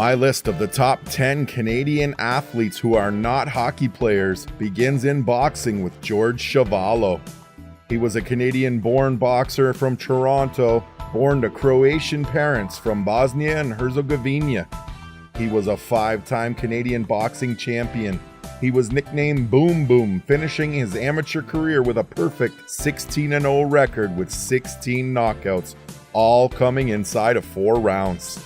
My list of the top 10 Canadian athletes who are not hockey players begins in boxing with George Chuvalo. He was a Canadian-born boxer from Toronto, born to Croatian parents from Bosnia and Herzegovina. He was a 5-time Canadian boxing champion. He was nicknamed Boom Boom, finishing his amateur career with a perfect 16-0 record with 16 knockouts, all coming inside of 4 rounds.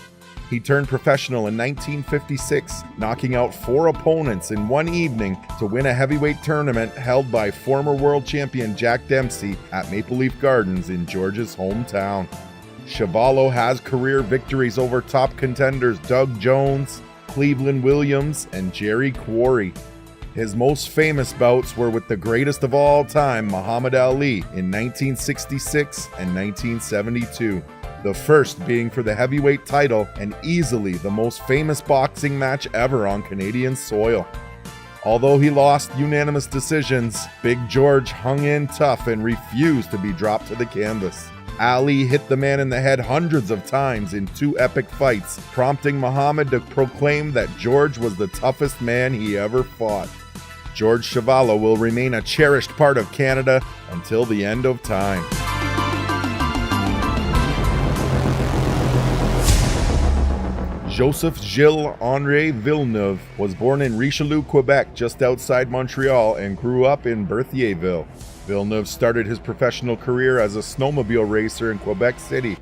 He turned professional in 1956, knocking out 4 opponents in one evening to win a heavyweight tournament held by former world champion Jack Dempsey at Maple Leaf Gardens in George's hometown. Chuvalo has career victories over top contenders Doug Jones, Cleveland Williams, and Jerry Quarry. His most famous bouts were with the greatest of all time, Muhammad Ali, in 1966 and 1972. The first being for the heavyweight title and easily the most famous boxing match ever on Canadian soil. Although he lost unanimous decisions, Big George hung in tough and refused to be dropped to the canvas. Ali hit the man in the head hundreds of times in 2 epic fights, prompting Muhammad to proclaim that George was the toughest man he ever fought. George Chuvalo will remain a cherished part of Canada until the end of time. Joseph-Gilles-Henri Villeneuve was born in Richelieu, Quebec, just outside Montreal, and grew up in Berthierville. Villeneuve started his professional career as a snowmobile racer in Quebec City.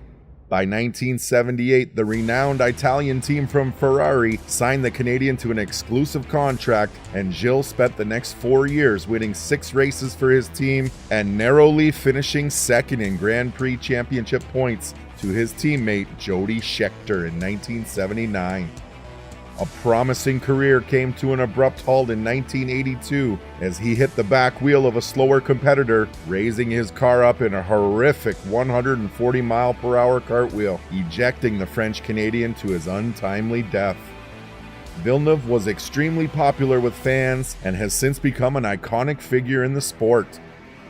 By 1978, the renowned Italian team from Ferrari signed the Canadian to an exclusive contract, and Gilles spent the next 4 years winning 6 races for his team and narrowly finishing second in Grand Prix championship points to his teammate Jody Scheckter in 1979. A promising career came to an abrupt halt in 1982 as he hit the back wheel of a slower competitor, raising his car up in a horrific 140-mile-per-hour cartwheel, ejecting the French-Canadian to his untimely death. Villeneuve was extremely popular with fans and has since become an iconic figure in the sport.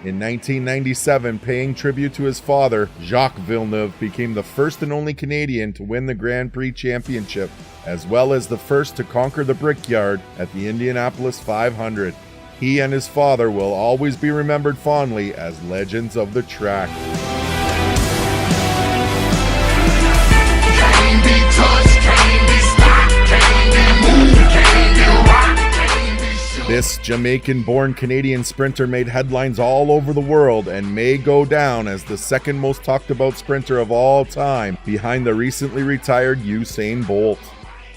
In 1997, paying tribute to his father, Jacques Villeneuve became the first and only Canadian to win the Grand Prix championship, as well as the first to conquer the Brickyard at the Indianapolis 500. He and his father will always be remembered fondly as legends of the track. This Jamaican-born Canadian sprinter made headlines all over the world and may go down as the second most talked about sprinter of all time, behind the recently retired Usain Bolt.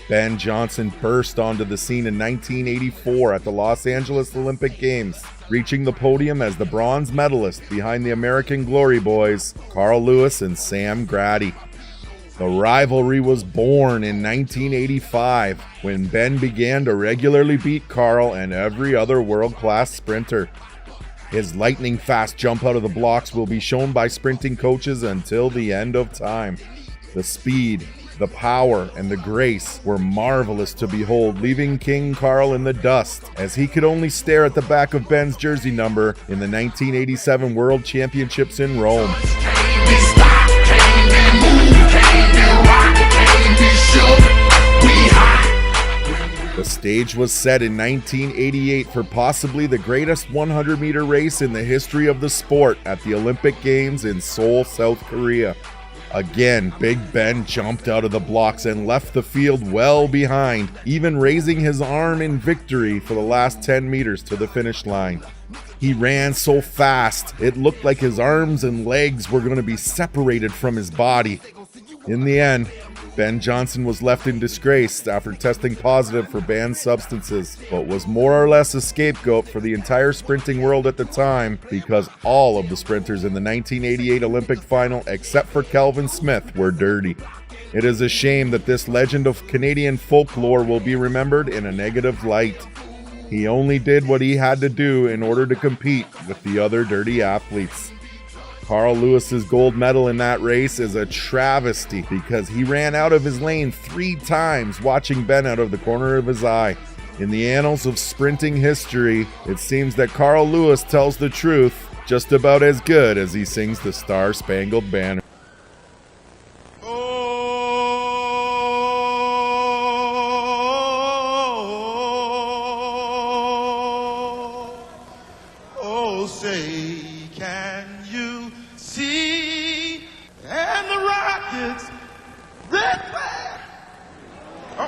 Ben Johnson burst onto the scene in 1984 at the Los Angeles Olympic Games, reaching the podium as the bronze medalist behind the American Glory Boys, Carl Lewis and Sam Grady. The rivalry was born in 1985 when Ben began to regularly beat Carl and every other world-class sprinter. His lightning-fast jump out of the blocks will be shown by sprinting coaches until the end of time. The speed, the power, and the grace were marvelous to behold, leaving King Carl in the dust as he could only stare at the back of Ben's jersey number in the 1987 World Championships in Rome. The stage was set in 1988 for possibly the greatest 100-meter race in the history of the sport at the Olympic Games in Seoul, South Korea. Again, Big Ben jumped out of the blocks and left the field well behind, even raising his arm in victory for the last 10 meters to the finish line. He ran so fast, it looked like his arms and legs were going to be separated from his body. In the end, Ben Johnson was left in disgrace after testing positive for banned substances, but was more or less a scapegoat for the entire sprinting world at the time because all of the sprinters in the 1988 Olympic final, except for Kelvin Smith, were dirty. It is a shame that this legend of Canadian folklore will be remembered in a negative light. He only did what he had to do in order to compete with the other dirty athletes. Carl Lewis's gold medal in that race is a travesty because he ran out of his lane 3 times, watching Ben out of the corner of his eye. In the annals of sprinting history, it seems that Carl Lewis tells the truth just about as good as he sings the Star-Spangled Banner. Oh,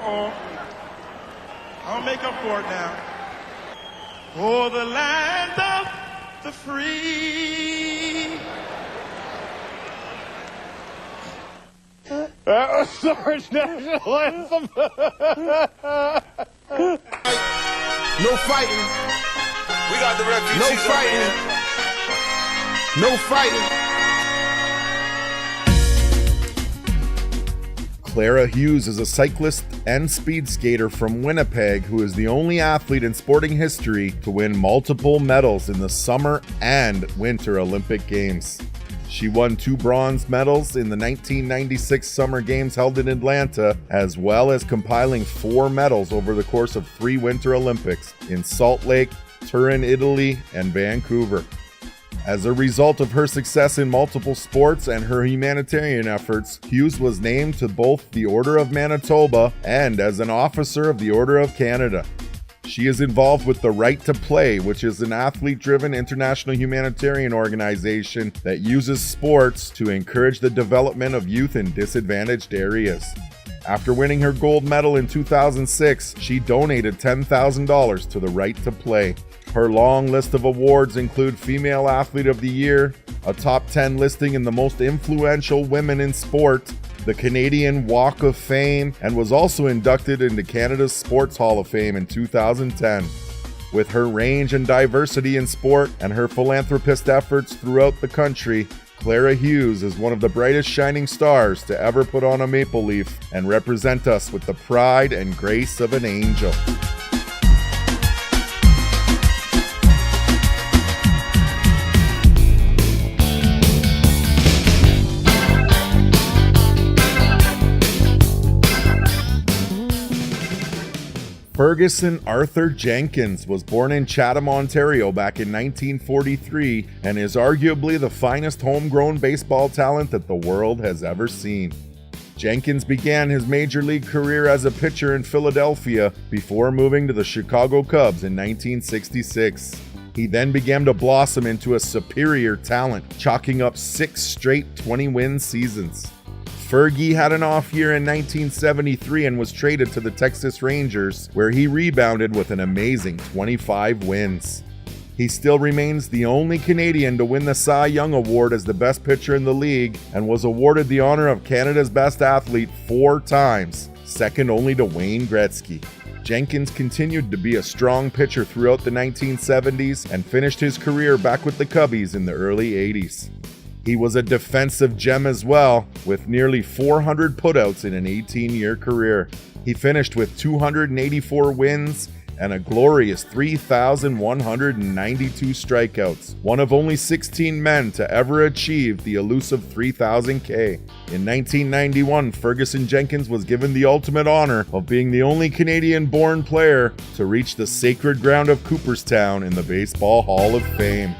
for. I'll make up for it now. For the land of the free. That was Sarge national anthem. No fighting. We got the refugees. No fighting. No fighting. Clara Hughes is a cyclist and speed skater from Winnipeg who is the only athlete in sporting history to win multiple medals in the Summer and Winter Olympic Games. She won 2 bronze medals in the 1996 Summer Games held in Atlanta, as well as compiling 4 medals over the course of 3 Winter Olympics in Salt Lake, Turin, Italy, and Vancouver. As a result of her success in multiple sports and her humanitarian efforts, Hughes was named to both the Order of Manitoba and as an officer of the Order of Canada. She is involved with the Right to Play, which is an athlete-driven international humanitarian organization that uses sports to encourage the development of youth in disadvantaged areas. After winning her gold medal in 2006, she donated $10,000 to the Right to Play. Her long list of awards include Female Athlete of the Year, a top 10 listing in the most influential women in sport, the Canadian Walk of Fame, and was also inducted into Canada's Sports Hall of Fame in 2010. With her range and diversity in sport and her philanthropist efforts throughout the country, Clara Hughes is one of the brightest shining stars to ever put on a maple leaf and represent us with the pride and grace of an angel. Ferguson Arthur Jenkins was born in Chatham, Ontario back in 1943 and is arguably the finest homegrown baseball talent that the world has ever seen. Jenkins began his major league career as a pitcher in Philadelphia before moving to the Chicago Cubs in 1966. He then began to blossom into a superior talent, chalking up 6 straight 20-win seasons. Fergie had an off year in 1973 and was traded to the Texas Rangers, where he rebounded with an amazing 25 wins. He still remains the only Canadian to win the Cy Young Award as the best pitcher in the league and was awarded the honor of Canada's best athlete 4 times, second only to Wayne Gretzky. Jenkins continued to be a strong pitcher throughout the 1970s and finished his career back with the Cubbies in the early 80s. He was a defensive gem as well, with nearly 400 putouts in an 18-year career. He finished with 284 wins and a glorious 3,192 strikeouts, one of only 16 men to ever achieve the elusive 3,000K. In 1991, Ferguson Jenkins was given the ultimate honor of being the only Canadian-born player to reach the sacred ground of Cooperstown in the Baseball Hall of Fame.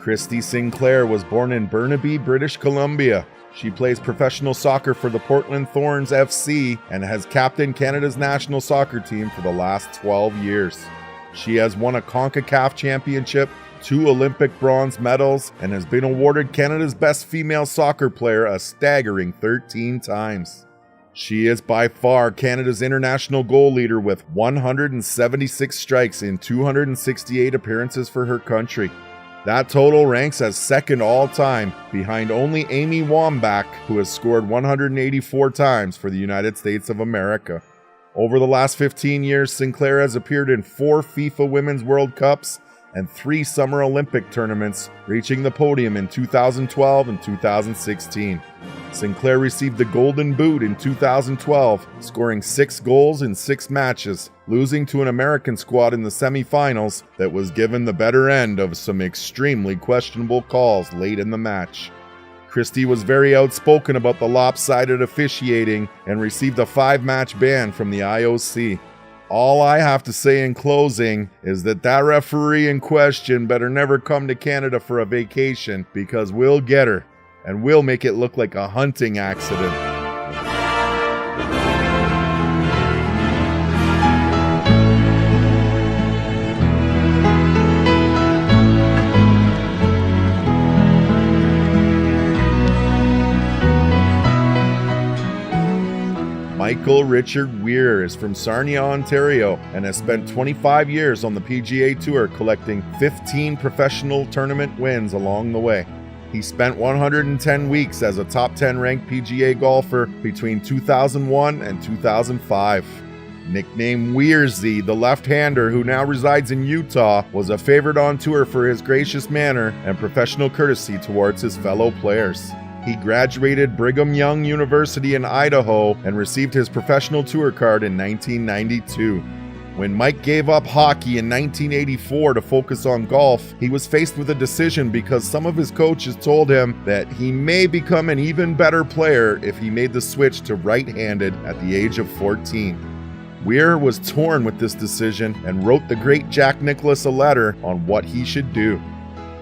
Christy Sinclair was born in Burnaby, British Columbia. She plays professional soccer for the Portland Thorns FC and has captained Canada's national soccer team for the last 12 years. She has won a CONCACAF championship, 2 Olympic bronze medals, and has been awarded Canada's best female soccer player a staggering 13 times. She is by far Canada's international goal leader with 176 strikes in 268 appearances for her country. That total ranks as second all-time, behind only Amy Wambach, who has scored 184 times for the United States of America. Over the last 15 years, Sinclair has appeared in 4 FIFA Women's World Cups and 3 Summer Olympic tournaments, reaching the podium in 2012 and 2016. Sinclair received the Golden Boot in 2012, scoring 6 goals in 6 matches, losing to an American squad in the semifinals that was given the better end of some extremely questionable calls late in the match. Christie was very outspoken about the lopsided officiating and received a 5-match ban from the IOC. All I have to say in closing is that referee in question better never come to Canada for a vacation, because we'll get her, and we'll make it look like a hunting accident. Michael Richard Weir is from Sarnia, Ontario, and has spent 25 years on the PGA Tour, collecting 15 professional tournament wins along the way. He spent 110 weeks as a top 10 ranked PGA golfer between 2001 and 2005. Nicknamed Weirzy, the left-hander who now resides in Utah, was a favorite on tour for his gracious manner and professional courtesy towards his fellow players. He graduated Brigham Young University in Idaho and received his professional tour card in 1992. When Mike gave up hockey in 1984 to focus on golf, he was faced with a decision because some of his coaches told him that he may become an even better player if he made the switch to right-handed at the age of 14. Weir was torn with this decision and wrote the great Jack Nicklaus a letter on what he should do.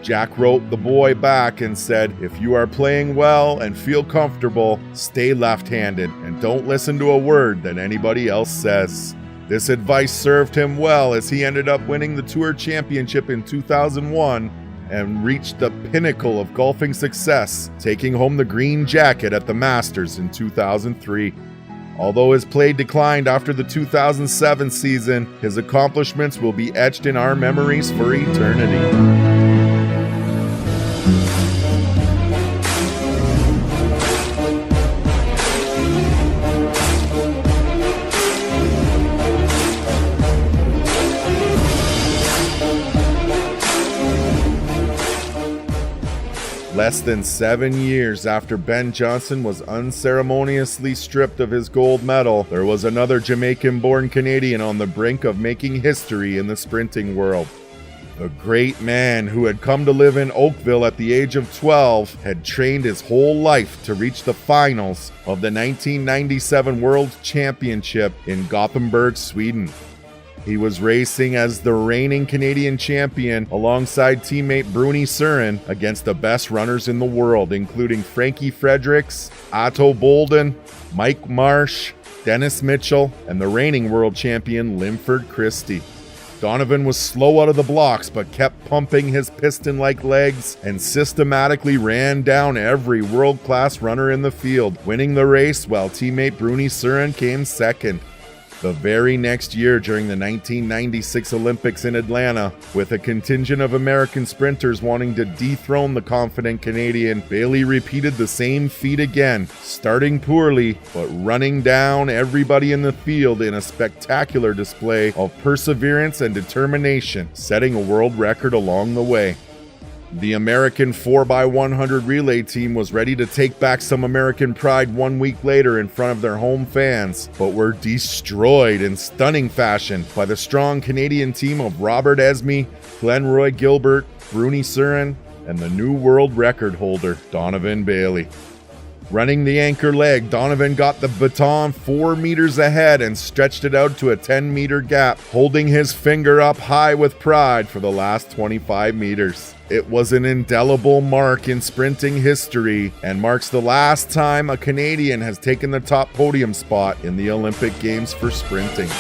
Jack wrote the boy back and said, "If you are playing well and feel comfortable, stay left-handed and don't listen to a word that anybody else says." This advice served him well, as he ended up winning the Tour Championship in 2001 and reached the pinnacle of golfing success, taking home the green jacket at the Masters in 2003. Although his play declined after the 2007 season, his accomplishments will be etched in our memories for eternity. Less than 7 years after Ben Johnson was unceremoniously stripped of his gold medal, there was another Jamaican-born Canadian on the brink of making history in the sprinting world. The great man, who had come to live in Oakville at the age of 12, had trained his whole life to reach the finals of the 1997 World Championship in Gothenburg, Sweden. He was racing as the reigning Canadian champion alongside teammate Bruni Surin against the best runners in the world, including Frankie Fredericks, Otto Bolden, Mike Marsh, Dennis Mitchell, and the reigning world champion Linford Christie. Donovan was slow out of the blocks, but kept pumping his piston-like legs and systematically ran down every world-class runner in the field, winning the race while teammate Bruni Surin came second. The very next year, during the 1996 Olympics in Atlanta, with a contingent of American sprinters wanting to dethrone the confident Canadian, Bailey repeated the same feat again, starting poorly, but running down everybody in the field in a spectacular display of perseverance and determination, setting a world record along the way. The American 4x100 relay team was ready to take back some American pride 1 week later in front of their home fans, but were destroyed in stunning fashion by the strong Canadian team of Robert Esme, Glenroy Gilbert, Bruni Surin, and the new world record holder, Donovan Bailey. Running the anchor leg, Donovan got the baton 4 meters ahead and stretched it out to a 10-meter gap, holding his finger up high with pride for the last 25 meters. It was an indelible mark in sprinting history and marks the last time a Canadian has taken the top podium spot in the Olympic Games for sprinting.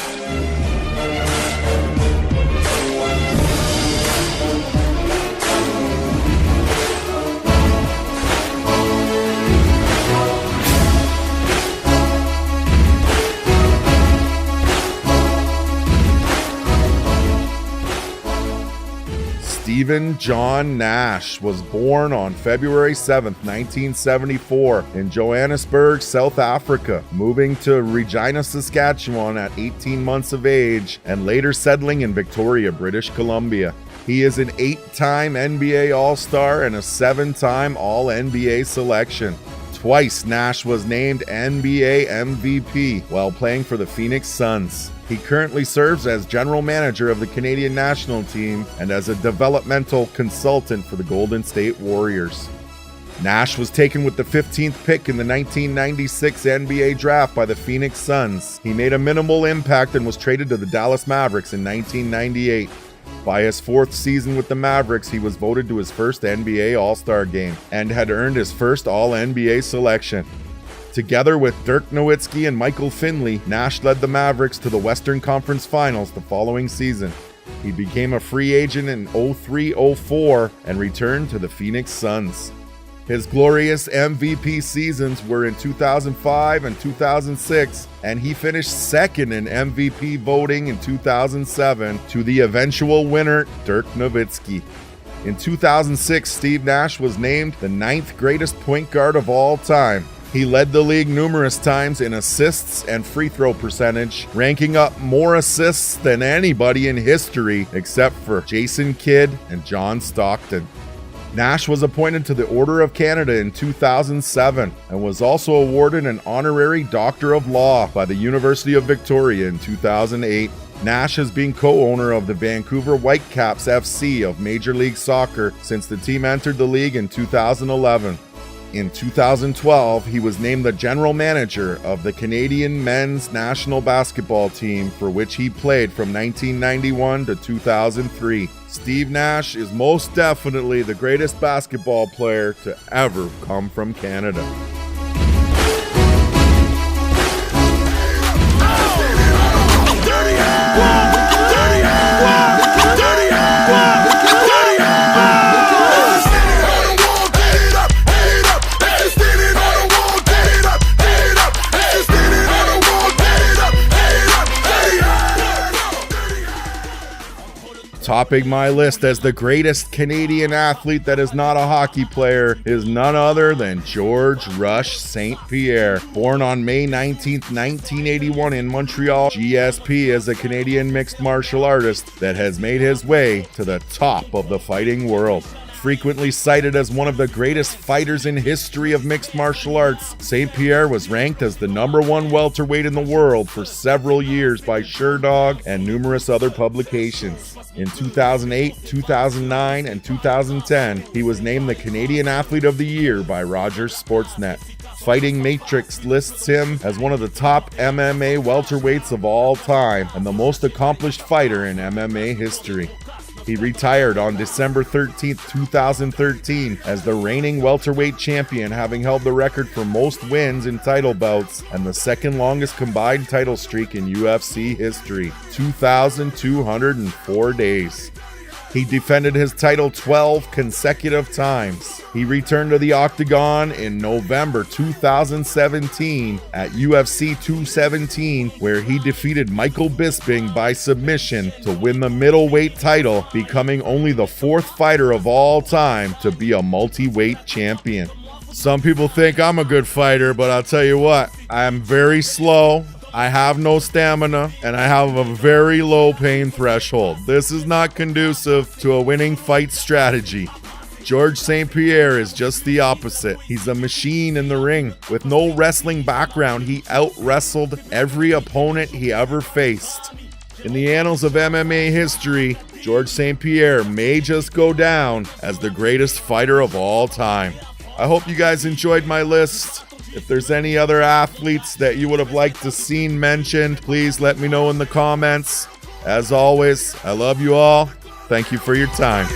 Stephen John Nash was born on February 7, 1974 in Johannesburg, South Africa, moving to Regina, Saskatchewan at 18 months of age and later settling in Victoria, British Columbia. He is an 8-time NBA All-Star and a 7-time All-NBA selection. Twice, Nash was named NBA MVP while playing for the Phoenix Suns. He currently serves as general manager of the Canadian national team and as a developmental consultant for the Golden State Warriors. Nash was taken with the 15th pick in the 1996 NBA draft by the Phoenix Suns. He made a minimal impact and was traded to the Dallas Mavericks in 1998. By his 4th season with the Mavericks, he was voted to his first NBA All-Star game and had earned his first All-NBA selection. Together with Dirk Nowitzki and Michael Finley, Nash led the Mavericks to the Western Conference Finals the following season. He became a free agent in 03-04 and returned to the Phoenix Suns. His glorious MVP seasons were in 2005 and 2006, and he finished second in MVP voting in 2007 to the eventual winner, Dirk Nowitzki. In 2006, Steve Nash was named the 9th greatest point guard of all time. He led the league numerous times in assists and free throw percentage, ranking up more assists than anybody in history except for Jason Kidd and John Stockton. Nash was appointed to the Order of Canada in 2007 and was also awarded an honorary Doctor of Law by the University of Victoria in 2008. Nash has been co-owner of the Vancouver Whitecaps FC of Major League Soccer since the team entered the league in 2011. In 2012, he was named the general manager of the Canadian men's national basketball team, for which he played from 1991 to 2003. Steve Nash is most definitely the greatest basketball player to ever come from Canada. Topping my list as the greatest Canadian athlete that is not a hockey player is none other than George Rush St Pierre. Born on May 19, 1981 in Montreal, GSP is a Canadian mixed martial artist that has made his way to the top of the fighting world. Frequently cited as one of the greatest fighters in history of mixed martial arts, St Pierre was ranked as the #1 welterweight in the world for several years by Sherdog and numerous other publications. In 2008, 2009, and 2010, he was named the Canadian Athlete of the Year by Rogers Sportsnet. Fighting Matrix lists him as one of the top MMA welterweights of all time and the most accomplished fighter in MMA history. He retired on December 13, 2013 as the reigning welterweight champion, having held the record for most wins in title bouts and the second longest combined title streak in UFC history, 2,204 days. He defended his title 12 consecutive times. He returned to the octagon in November 2017 at UFC 217, where he defeated Michael Bisping by submission to win the middleweight title, becoming only the 4th fighter of all time to be a multi-weight champion. Some people think I'm a good fighter, but I'll tell you what, I'm very slow. I have no stamina, and I have a very low pain threshold. This is not conducive to a winning fight strategy. George St Pierre is just the opposite. He's a machine in the ring. With no wrestling background, he out-wrestled every opponent he ever faced. In the annals of MMA history, George St Pierre may just go down as the greatest fighter of all time. I hope you guys enjoyed my list. If there's any other athletes that you would have liked to seen mentioned, please let me know in the comments. As always, I love you all. Thank you for your time.